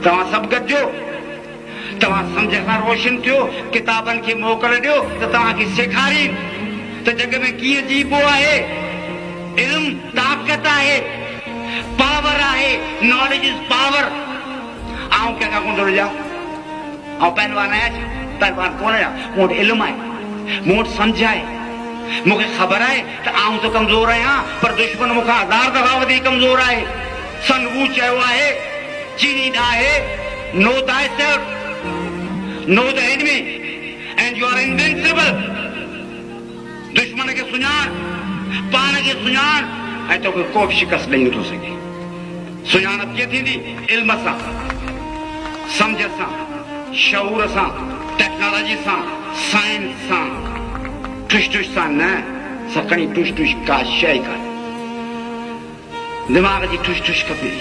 तव्हां सभु गॾिजो, तव्हां सम्झ खां रोशन थियो, किताबनि खे मोकल ॾियो त तव्हांखे सेखारी त जग में कीअं जीबो आहे। इल्म ताक़त आहे, पावर आहे, नॉलेज इज पावर। आऊं कंहिंखां कोन थो ॾिजां, आऊं पहलवान आहियां छा? पहलवान कोन आहियां, मूं वटि इल्मु आहे, मूं वटि सम्झ आहे, मूंखे ख़बर आहे त आऊं त कमज़ोर आहियां, पर दुश्मन मूंखां 1000 दफ़ा वधीक कमज़ोर आहे। सन वू चयो आहे, चीनी आहे, no thyself, know the enemy and you are invincible। दुश्मन खे सुञाण, पाण खे सुञाण, ऐं तोखे को बि शिकस्त ॾेई नथो सघे। सुञाणप कीअं थींदी? इल्म सां, सम्झ सां, शऊर सां, टेक्नोलॉजी सां, साइंस सां, टुश टुश सां न। सखणी टुश टुश का शइ कान्हे, दिमाग़ जी टुश टुश खपे।